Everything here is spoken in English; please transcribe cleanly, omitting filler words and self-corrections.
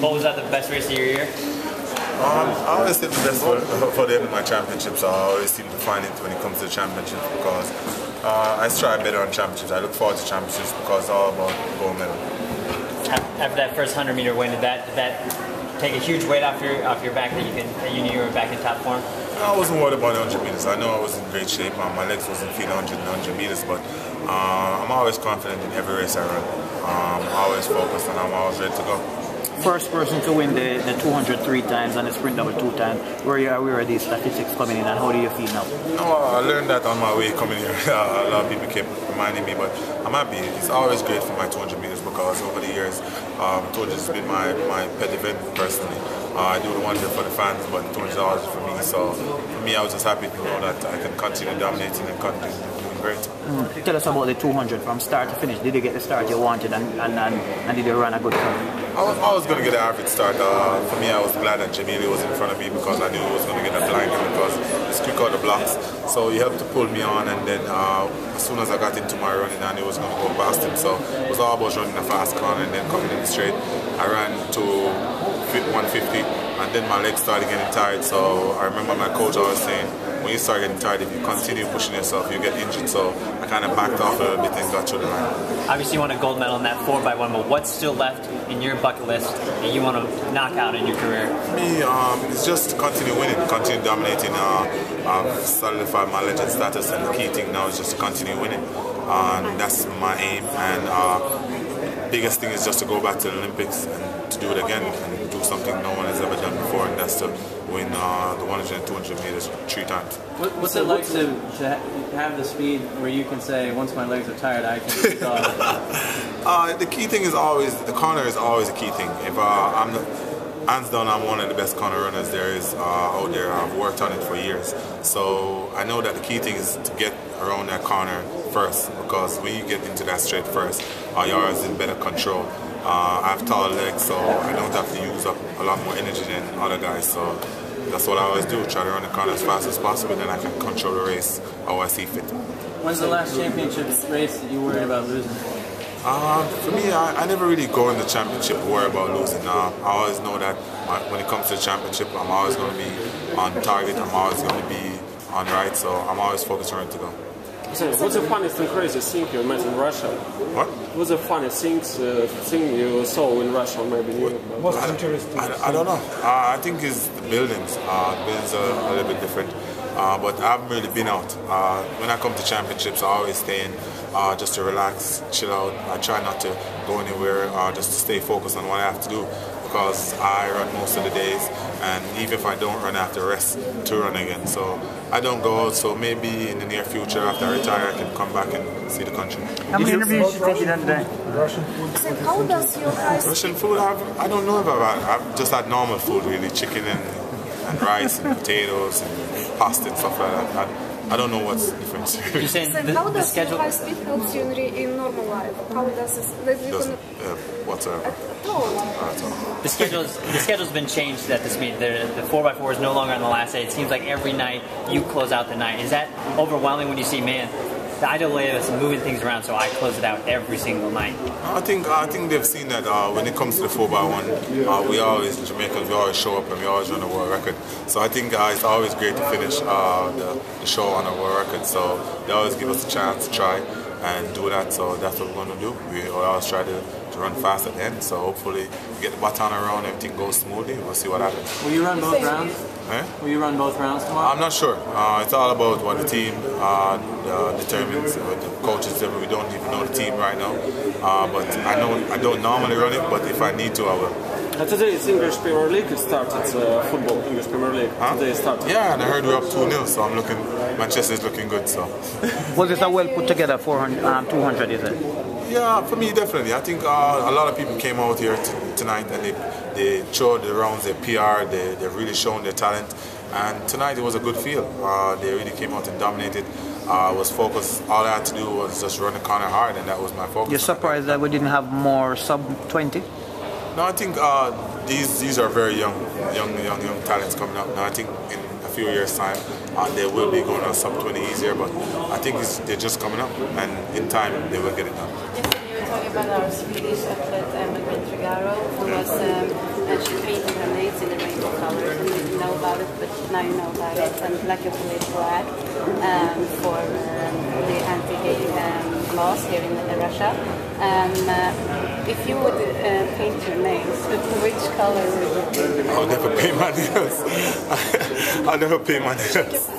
What was that the best race of your year? I always say the best for them in my championships. I always seem to find it when it comes to championships because I strive better on championships. I look forward to championships because it's all about gold medal. After that first 100-meter win, did that take a huge weight off your back that you knew you were back in top form? I wasn't worried about the 100 meters. I know I was in great shape. My legs wasn't feeling 100 meters, but I'm always confident in every race I run. I'm always focused and I'm always ready to go. First person to win the 200 3 times and the sprint double 2 times. Where are these statistics coming in and how do you feel now? No, I learned that on my way coming here. A lot of people kept reminding me, but I'm happy. It's always great for my 200 meters because over the years, 200 has been my pet event personally. I do the 100 for the fans, but 200 is always for me. So for me, I was just happy to know that I can continue dominating and continue doing great. Tell us about the 200 from start to finish. Did you get the start you wanted and did you run a good time? I was going to get an average start. For me, I was glad that Jamili was in front of me because I knew he was going to get a blind because it's quick out the blocks. So he helped to pull me on, and then as soon as I got into my running, I knew I was going to go past him. So it was all about running a fast corner and then coming in straight. I ran to 150, and then my legs started getting tired. So I remember my coach always saying, when you start getting tired, if you continue pushing yourself, you get injured. So I kind of backed off a little bit and got through the line. Obviously, you won a gold medal in that 4x1, but what's still left in your bucket list that you want to knock out in your career? For me, it's just to continue winning, continue dominating, solidify my legend status, and the key thing now is just to continue winning. And that's my aim. And biggest thing is just to go back to the Olympics and to do it again and do something no one has ever done before, and that's to win the 100 and 200 meters 3 times. What's it like to have the speed where you can say, once my legs are tired, I can go? The key thing is always, the corner is always a key thing. If hands down, I'm one of the best corner runners there is out there. I've worked on it for years. So I know that the key thing is to get around that corner first, because when you get into that straight first, you're always in better control. I have tall legs, so I don't have to use up a lot more energy than other guys. So that's what I always do, try to run the corner as fast as possible, then I can control the race how I see fit. When's the last championship race that you worried about losing? For me, I never really go in the championship worry about losing. I always know that when it comes to the championship, I'm always going to be on target, I'm always going to be on right, so I'm always focused on ready to go. So what's the funniest and craziest thing you met in Russia? What? What's the funniest thing you saw in Russia, maybe? Most interesting? I don't know. I think it's the buildings. The buildings are a little bit different. But I haven't really been out. When I come to championships, I always stay in just to relax, chill out. I try not to go anywhere, just to stay focused on what I have to do, because I run most of the days, and even if I don't run, I have to rest to run again. So I don't go out, so maybe in the near future after I retire I can come back and see the country. How many interviews did you done today? Russian food. How does your guys... Russian food, I don't know if I've just had normal food really, chicken and rice and potatoes and pasta and stuff like that. I don't know what's the difference. How does your high speed help you in normal life? How does this... Whatsoever. The schedule's been changed at this meet. The 4x4 is no longer on the last day. It seems like every night you close out the night. Is that overwhelming when you see, man, the ideal way is moving things around, so I close it out every single night? I think they've seen that when it comes to the 4x1, we always, Jamaicans, we always show up and we always run a world record. So I think it's always great to finish the show on a world record. So they always give us a chance to try and do that. So that's what we're going to do. We always try to run fast at the end. So hopefully we get the baton around, everything goes smoothly. We'll see what happens. Will you run both rounds? Eh? Will you run both rounds tomorrow? I'm not sure. It's all about what the team determines. The coaches, we don't even know the team right now. But I know I don't normally run it, but if I need to, I will. Today it's English Premier League. It started football, English Premier League. Huh? Today it started. Yeah, and I heard we're up 2-0, so I'm looking. Manchester is looking good. So. Was this a well put together 200? Is it? Yeah, for me definitely. I think a lot of people came out here tonight and they showed the rounds, their PR, they've really shown their talent. And tonight it was a good field. They really came out and dominated. Was focused. All I had to do was just run the corner hard, and that was my focus. You're surprised that we didn't have more sub-20? No, I think these are very young talents coming up. Now I think in a few years' time they will be going on sub-20 easier, but I think they're just coming up, and in time they will get it done. Yesterday you were talking about our Swedish athlete Trigaro, who was she painted her nails in a rainbow colors, and you didn't know about it, but now you know about it. And like a political act for the anti-gay laws here in Russia. If you would paint your nails, which color would you do? I'll never paint my nails. I'll never paint my nails.